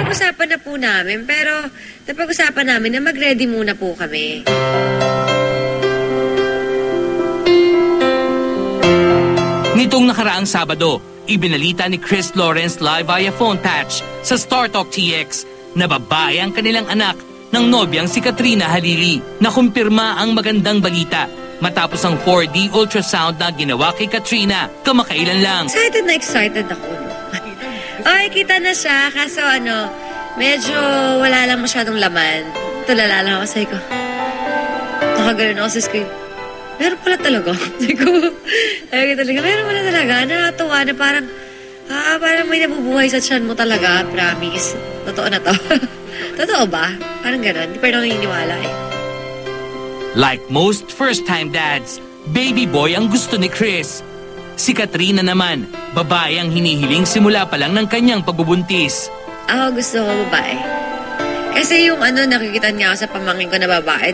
Napag-usapan na po namin, pero napag-usapan namin na mag-ready muna po kami. Nitong nakaraang Sabado, ibinalita ni Chris Lawrence live via phone touch sa Star Talk TX na babae ang kanilang anak ng nobyang si Katrina Halili na kumpirma ang magandang balita matapos ang 4D ultrasound na ginawa kay Katrina kamakailan lang. Excited ako. No? Ay, kita na siya. Kaso medyo wala lang masyadong laman. Tulala lang ako. Sabi ko, nakagano'n ako sa screen. Meron pala talaga. Sabi ko, meron pala talaga. Nakatuwa na parang may nabubuhay sa tiyan mo talaga. Promise. Totoo na to. Totoo ba? Parang gano'n. Hindi pa rin ako naniniwala eh. Like most first-time dads, baby boy ang gusto ni Chris. Si Katrina naman, babae ang hinihiling simula pa lang ng kanyang pagbubuntis. Ako gusto ko babae. Kasi yung nakikita niya ako sa pamangkin ko na babae,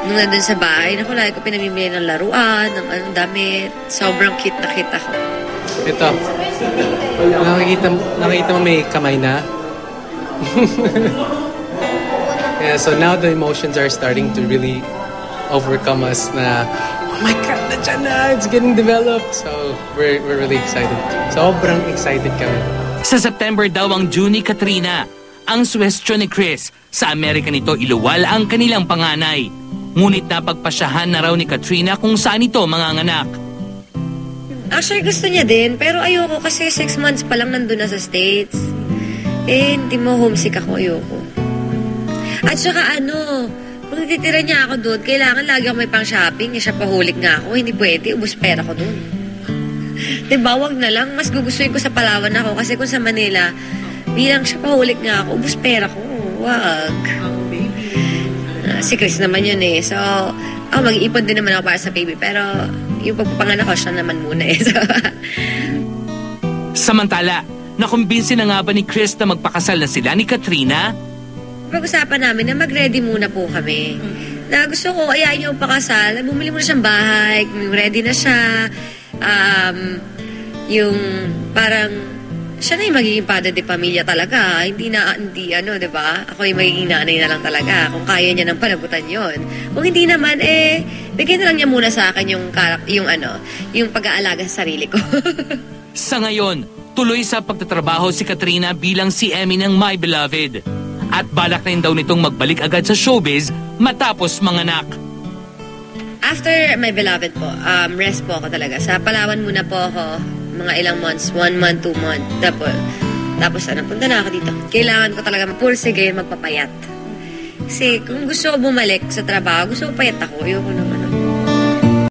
nung nandun sa bahay, lagi ko pinamimili ng laruan, ng damit. Sobrang cute na kita ko. Ito. Nakikita mo may kamay na? Yeah, so now the emotions are starting to really overcome us na, oh my God, nandiyan na! It's getting developed. So we're really excited. Sobrang excited kami. Sa September daw ang due ni Katrina. Ang suwestyon ni Chris, sa Amerika nito iluwal ang kanilang panganay. Ngunit napagpasyahan na raw ni Katrina kung saan ito manganganak. Actually, gusto niya din, pero ayoko kasi 6 months pa lang nandun na sa States. Hindi mo homesick ako, ayoko. At saka kung natitira niya ako doon, kailangan lagi ako may pang-shopping. Siya pahulik nga ako, hindi pwede, ubos pera ko doon. Diba, wag na lang, mas gugustuhin ko sa Palawan ako kasi kung sa Manila, bilang siya pahulik nga ako, ubos pera ko, wag. Si Chris naman yun eh. So, mag-iipon din naman ako para sa baby. Pero, yung pagpapanganak ko, siya naman muna eh. So, samantala, nakumbinsi na nga ba ni Chris na magpakasal na sila ni Katrina? Pag-usapan namin na mag-ready muna po kami. Na gusto ko, ayayin niyo pakasal. Bumili muna siyang bahay. Ready na siya. Yung parang siya na yung magiging padre de pamilya talaga. Hindi, diba? Ako yung magiging nanay na lang talaga. Kung kaya niya ng panagutan yon. Kung hindi naman, bigyan na lang niya muna sa akin yung pag-aalaga sa sarili ko. Sa ngayon, tuloy sa pagtatrabaho si Katrina bilang CME ng My Beloved. At balak na rin daw nitong magbalik agad sa showbiz matapos manganak. After My Beloved po, rest po ako talaga. Sa Palawan muna po ako. Mga ilang months, 1 month, 2 month. Tapos punta na ako dito. Kailangan ko talaga magpapayat. Kasi kung gusto ko bumalik sa trabaho, gusto ko payat ako. Ayoko naman.